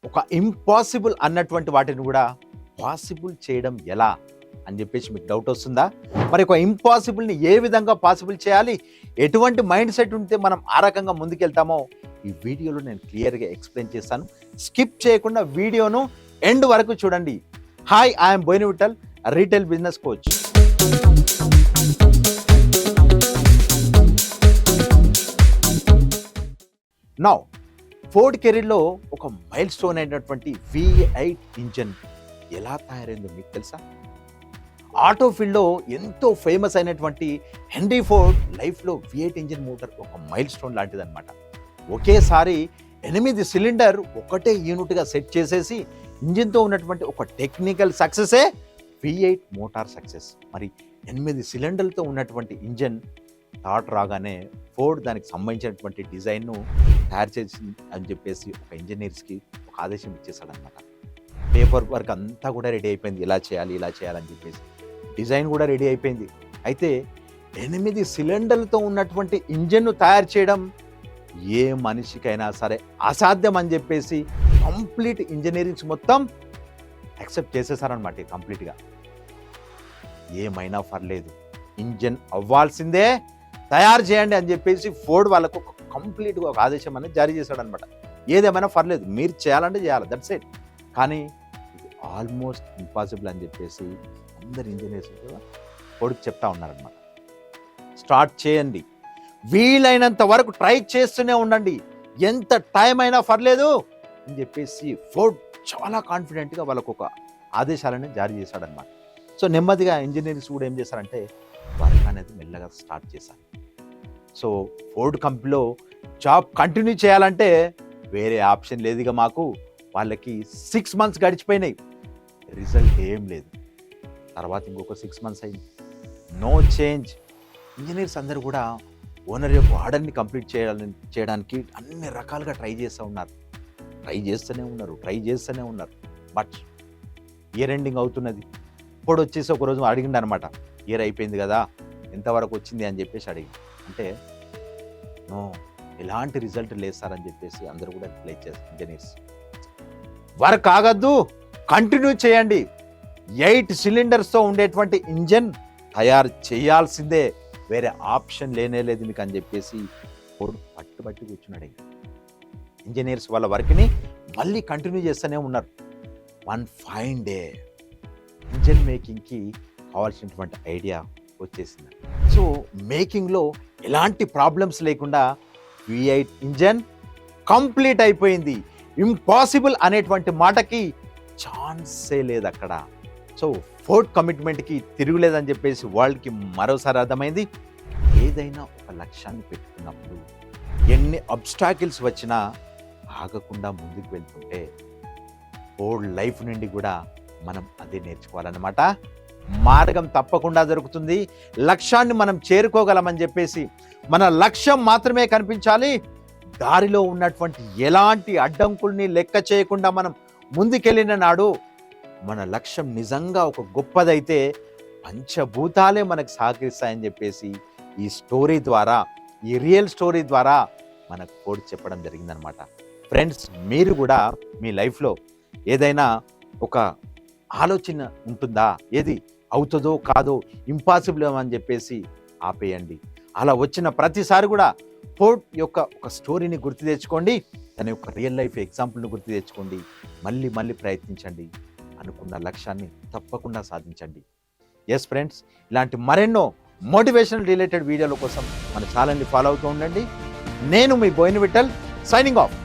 ఒక ఇంపాసిబుల్ అన్నటువంటి వాటిని కూడా పాసిబుల్ చేయడం ఎలా అని చెప్పేసి మీకు డౌట్ వస్తుందా? మరి ఒక ఇంపాసిబుల్ని ఏ విధంగా పాసిబుల్ చేయాలి, ఎటువంటి మైండ్ సెట్ ఉంటే మనం ఆ రకంగా ముందుకెళ్తామో ఈ వీడియోలో నేను క్లియర్గా ఎక్స్ప్లెయిన్ చేస్తాను. స్కిప్ చేయకుండా వీడియోను ఎండ్ వరకు చూడండి. Hi, I'm Boini Vithal, retail business coach. Now ఫోర్డ్ కెరీర్లో ఒక మైల్ స్టోన్ అయినటువంటి V8 ఇంజన్ ఎలా తయారైందో మీకు తెలుసా? ఆటో ఫీల్డ్లో ఎంతో ఫేమస్ అయినటువంటి హెన్రీ ఫోర్డ్ లైఫ్లో V8 ఇంజిన్ మోటార్ ఒక మైల్ స్టోన్ లాంటిది అనమాట. ఒకేసారి 8 సిలిండర్ ఒకటే యూనిట్గా సెట్ చేసేసి ఇంజిన్తో ఉన్నటువంటి ఒక టెక్నికల్ సక్సెసే V8 మోటార్ సక్సెస్. మరి 8 సిలిండర్లతో ఉన్నటువంటి ఇంజన్ థాట్ రాగానే ఫోర్డ్ దానికి సంబంధించినటువంటి డిజైన్ను తయారు చేసి అని చెప్పేసి ఒక ఇంజనీర్స్కి ఒక ఆదేశం ఇచ్చేసాడనమాట. పేపర్ వర్క్ అంతా కూడా రెడీ అయిపోయింది, ఇలా చేయాలని చెప్పేసి డిజైన్ కూడా రెడీ అయిపోయింది. అయితే 8 సిలిండర్లతో ఉన్నటువంటి ఇంజన్ను తయారు చేయడం ఏ మనిషికైనా సరే అసాధ్యం అని చెప్పేసి కంప్లీట్ ఇంజనీరింగ్స్ మొత్తం యాక్సెప్ట్ చేసేసారనమాట. కంప్లీట్గా ఏమైనా పర్లేదు, ఇంజన్ అవ్వాల్సిందే, తయారు చేయండి అని చెప్పేసి ఫోర్డ్ వాళ్ళకు కంప్లీట్గా ఒక ఆదేశం అనేది జారీ చేశాడనమాట. ఏదేమైనా పర్లేదు, మీరు చేయాలంటే చేయాలి, దట్స్ ఇట్. కానీ ఇది ఆల్మోస్ట్ ఇంపాసిబుల్ అని చెప్పేసి అందరు ఇంజనీర్స్ కూడా ఫోర్డ్కి చెప్తా ఉన్నారనమాట. స్టార్ట్ చేయండి, వీలైనంత వరకు ట్రై చేస్తూనే ఉండండి, ఎంత టైం అయినా పర్లేదు అని చెప్పేసి ఫోర్డ్ చాలా కాన్ఫిడెంట్గా వాళ్ళకు ఒక ఆదేశాలను జారీ చేశాడనమాట. సో నెమ్మదిగా ఇంజనీర్స్ కూడా ఏం చేశారంటే వర్క్ అనేది మెల్లగా స్టార్ట్ చేశారు. సో ఫోర్డ్ కంపెనీలో జాబ్ కంటిన్యూ చేయాలంటే వేరే ఆప్షన్ లేదు. ఇక మాకు వాళ్ళకి 6 months గడిచిపోయినాయి, రిజల్ట్ ఏం లేదు. తర్వాత ఇంకొక 6 months అయింది, నో చేంజ్. ఇంజనీర్స్ అందరూ కూడా ఓనర్ యొక్క ఆర్డర్ని కంప్లీట్ చేయడానికి అన్ని రకాలుగా ట్రై చేస్తూనే ఉన్నారు. బట్ ఇయర్ ఎండింగ్ అవుతున్నది. ఇప్పుడు వచ్చేసి ఒకరోజు అడిగిండు అనమాట, ఇయర్ అయిపోయింది కదా, ఎంతవరకు వచ్చింది అని చెప్పేసి అడిగింది. అంటే నో, ఎలాంటి రిజల్ట్ లేదు సార్ అని చెప్పేసి అందరూ కూడా రిప్లై చేస్తారు ఇంజనీర్స్. వర్క్ ఆగద్దు, కంటిన్యూ చేయండి, 8 సిలిండర్స్తో ఉండేటువంటి ఇంజన్ తయారు చేయాల్సిందే, వేరే ఆప్షన్ లేనేలేదు మీకు అని చెప్పేసి ఫోర్డ్ పట్టుబట్టి కూర్చున్నాడు. ఇంజనీర్స్ వాళ్ళ వర్క్ని మళ్ళీ కంటిన్యూ చేస్తూనే ఉన్నారు. వన్ ఫైన్ డే ఇంజన్ మేకింగ్కి కావాల్సినటువంటి ఐడియా వచ్చేసింది. సో మేకింగ్లో ఎలాంటి ప్రాబ్లమ్స్ లేకుండా V8 ఇంజన్ కంప్లీట్ అయిపోయింది. ఇంపాసిబుల్ అనేటువంటి మాటకి ఛాన్సే లేదు అక్కడ. సో ఫోర్డ్ కమిట్మెంట్కి తిరుగులేదని చెప్పేసి వరల్డ్కి మరోసారి అర్థమైంది. ఏదైనా ఒక లక్ష్యాన్ని పెట్టుకున్నప్పుడు ఎన్ని అబ్స్టాకిల్స్ వచ్చినా ఆగకుండా ముందుకు వెళ్తుంటే ఫోర్డ్ లైఫ్ నుండి కూడా మనం అదే నేర్చుకోవాలన్నమాట. మార్గం తప్పకుండా దొరుకుతుంది, లక్ష్యాన్ని మనం చేరుకోగలమని చెప్పేసి మన లక్ష్యం మాత్రమే కనిపించాలి. దారిలో ఉన్నటువంటి ఎలాంటి అడ్డంకుల్ని లెక్క చేయకుండా మనం ముందుకెళ్ళిన నాడు మన లక్ష్యం నిజంగా ఒక గొప్పదైతే పంచభూతాలే మనకు సహకరిస్తాయని చెప్పేసి ఈ స్టోరీ ద్వారా, ఈ రియల్ స్టోరీ ద్వారా మనకు ఫోర్డ్ చెప్పడం జరిగిందనమాట. ఫ్రెండ్స్, మీరు కూడా మీ లైఫ్లో ఏదైనా ఒక ఆలోచన ఉంటుందా, ఏది అవుతుందో కాదో, ఇంపాసిబుల్ అని చెప్పేసి ఆపేయండి. అలా వచ్చిన ప్రతిసారి కూడా ఫోర్డ్ యొక్క ఒక స్టోరీని గుర్తు తెచ్చుకోండి, తన యొక్క రియల్ లైఫ్ ఎగ్జాంపుల్ని గుర్తు తెచ్చుకోండి, మళ్ళీ ప్రయత్నించండి, అనుకున్న లక్ష్యాన్ని తప్పకుండా సాధించండి. ఎస్ ఫ్రెండ్స్, ఇలాంటి మరెన్నో మోటివేషనల్ రిలేటెడ్ వీడియోల కోసం మన ఛానల్ని ఫాలో అవుతూ ఉండండి. నేను మీ బోయిని విఠల్, సైనింగ్ ఆఫ్.